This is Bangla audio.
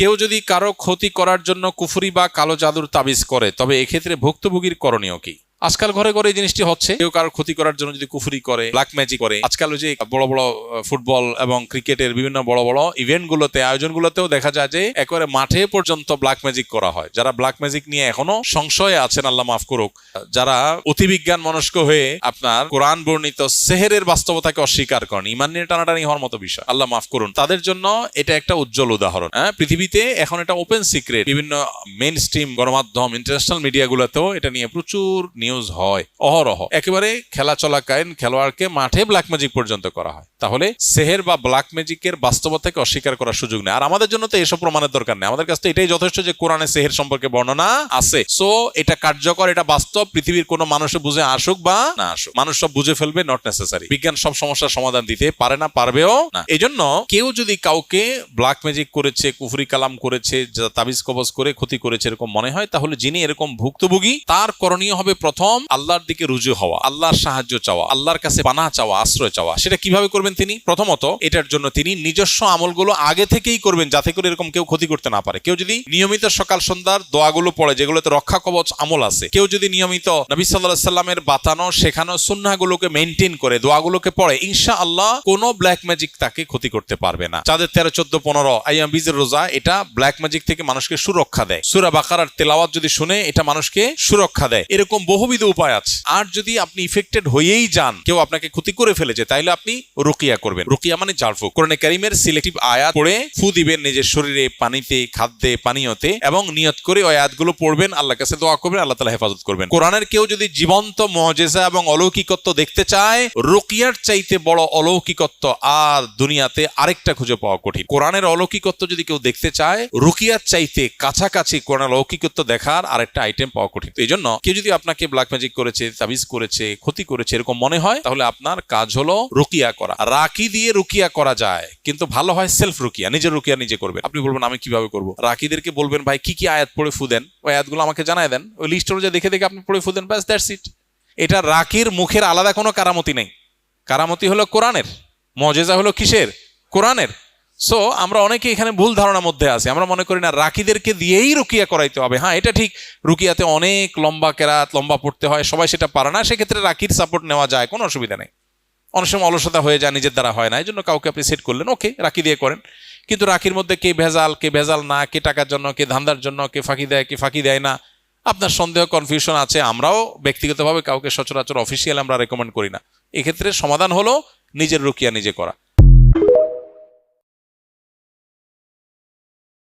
কেউ যদি কারো ক্ষতি করার জন্য কুফরি বা কালো জাদুর তাবিজ করে তবে এক্ষেত্রে ভুক্তভোগীর করণীয় কি? আজকাল ঘরে ঘরে এই জিনিসটি হচ্ছে। কেউ কারো ক্ষতি করার জন্য যদি কুফরি করে, ব্ল্যাক ম্যাজিক করে, আজকাল যে বড় বড় ফুটবল এবং ক্রিকেটের বিভিন্ন বড় বড় ইভেন্ট গুলোতে, আয়োজন গুলোতেও দেখা যায় যে একেবারে মাঠে পর্যন্ত ব্ল্যাক ম্যাজিক করা হয়। যারা ব্ল্যাক ম্যাজিক নিয়ে এখনো সংশয়ে আছেন, আল্লাহ মাফ করুক, যারা অতিবিজ্ঞান মনস্ক হয়ে আপনার কোরআন বর্ণিত সেহেরের বাস্তবতাকে অস্বীকার করেন, ইমান নিয়ে টানাটানি হওয়ার মতো বিষয়, আল্লাহ মাফ করুন, তাদের জন্য এটা একটা উজ্জ্বল উদাহরণ। পৃথিবীতে এখন এটা ওপেন সিক্রেট। বিভিন্ন মেইন স্ট্রিম গণমাধ্যম, ইন্টারন্যাশনাল মিডিয়া গুলোতেও এটা নিয়ে প্রচুর নিউজ হয় অহরহ। একেবারে খেলা চলাকালীন খেলোয়াড়কে মাঠে ব্ল্যাক ম্যাজিক পর্যন্ত করা হয়। তাহলে সেহের বা ব্ল্যাক ম্যাজিকের বাস্তবতাকে অস্বীকার করার সুযোগ নেই। আর আমাদের জন্য তো এসব প্রমাণের দরকার নেই, আমাদের কাছে এটাই যথেষ্ট যে কোরআনে সেহের সম্পর্কে বর্ণনা আছে। সো এটা কার্যকর, এটা বাস্তব। পৃথিবীর কোনো মানুষে বুঝে আসুক বা না আসুক, মানুষ সব বুঝে ফেলবে, নট নেসেসারি। বিজ্ঞান সব সমস্যার সমাধান দিতে পারে না, পারবেও না। এই জন্য কেউ যদি কাউকে ব্ল্যাক ম্যাজিক করেছে, কুফরি কালাম করেছে, তাবিজ কবজ করে ক্ষতি করেছে এরকম মনে হয়, তাহলে যিনি এরকম ভুক্তভোগী তার করণীয় হবে প্রথম আল্লাহর দিকে রুজু হওয়া, আল্লাহর সাহায্য চাওয়া, আল্লাহর কাছে পানাহ চাওয়া, আশ্রয় চাওয়া। সেটা কিভাবে করবেন তিনি? প্রথমত এটার জন্য তিনি নিজস্ব আমলগুলো আগে থেকেই করবেন, যাতে করে এরকম কেউ ক্ষতি করতে না পারে। কেউ যদি নিয়মিত সকাল সন্ধ্যার দোয়াগুলো পড়ে, যেগুলোতে রক্ষা কবচ আমল আছে, কেউ যদি নিয়মিত নবী সাল্লাল্লাহু আলাইহি সাল্লামের বাতানো শেখানো সুন্নাহগুলোকে মেইনটেইন করে দোয়াগুলোকে পড়ে, ইনশাআল্লাহ কোনো ব্ল্যাক ম্যাজিক তাকে ক্ষতি করতে পারবে না। চাঁদের 13, 14, 15 আইয়াম বীজের রোজা এটা ব্ল্যাক ম্যাজিক থেকে মানুষকে সুরক্ষা দেয়। সূরা বাকারার তেলাওয়াত যদি শুনে এটা মানুষকে সুরক্ষা দেয়। এরকম বহুবিধ উপায় আছে। আর যদি আপনি ইফেক্টেড হয়েই যান, কেউ আপনাকে ক্ষতি করে ফেলেছে, তাইলে আপনি রুকিয়া করবেন। রুকিয়া মানে ঝাড়ফুঁক। কোরআনে কারীমের সিলেক্টিভ আয়াত পড়ে ফু দিবেন নিজের শরীরে, পানিতে, খাদ্যে, পানীয়তে, এবং নিয়ত করে ওই আয়াতগুলো পড়বেন, আল্লাহর কাছে দোয়া করবেন, আল্লাহ তাআলা হেফাজত করবেন। কোরআনের কেউ যদি জীবন্ত মুজিজা এবং অলৌকিকত্ব দেখতে চায়, রুকিয়ার চাইতে বড় অলৌকিকত্ব আর দুনিয়াতে আরেকটা খুঁজে পাওয়া কঠিন। কোরআনের অলৌকিকত্ব যদি কেউ দেখতে চায়, রুকিয়ার চাইতে কাছাকাছি কোরআনের অলৌকিকত্ব দেখার আরেকটা আইটেম পাওয়া কঠিন। এই জন্য কেউ যদি আপনাকে ব্ল্যাক ম্যাজিক করেছে, তাবিজ করেছে, ক্ষতি করেছে এরকম মনে হয়, তাহলে আপনার কাজ হলো রুকিয়া করা। রাকি দিয়ে রুকিয়া করা যায়, কিন্তু ভালো হয় সেলফ রুকিয়া, নিজের রুকিয়া নিজে করবেন। আপনি বলবেন আমি কিভাবে করব? রাকিদেরকে বলবেন ভাই কি কি আয়াত পড়ে ফু দেন, ওই আয়াতগুলো আমাকে জানায় দেন, ওই লিস্ট অনুযায়ী দেখে দেখে আপনি পড়ে ফু দেন, ব্যাস, দ্যাটস ইট। এটা রাকির মুখের আলাদা কোনো কারামতি নেই। কারামতি হলো কোরআনের, মুজিজা হলো কিসের? কোরআনের। সো আমরা অনেকে এখানে ভুল ধারণার মধ্যে আছি। আমরা মনে করি না রাকিদেরকে দিয়েই রুকিয়া করাইতে হবে। হ্যাঁ, এটা ঠিক, রুকিয়াতে অনেক লম্বা কেরাত, লম্বা পড়তে হয়, সবাই সেটা পারে না, সেক্ষেত্রে রাকির সাপোর্ট নেওয়া যায়, কোনো অসুবিধা নেই। অনেক সময় অলসতা হয়ে যায়, নিজের দ্বারা হয় না, এই জন্য কাউকে আপনি সেট করলেন, ওকে রাকি দিয়ে করেন। কিন্তু রাকির মধ্যে কে ভেজাল, কে ভেজাল না, কে টাকার জন্য, কে ধান্দার জন্য, কে ফাঁকি দেয়, কে ফাঁকি দেয় না, আপনার সন্দেহ, কনফিউশন আছে। আমরাও ব্যক্তিগতভাবে কাউকে সচরাচর অফিসিয়াল আমরা রেকমেন্ড করি না। এক্ষেত্রে সমাধান হলো নিজের রুকিয়া নিজে করা।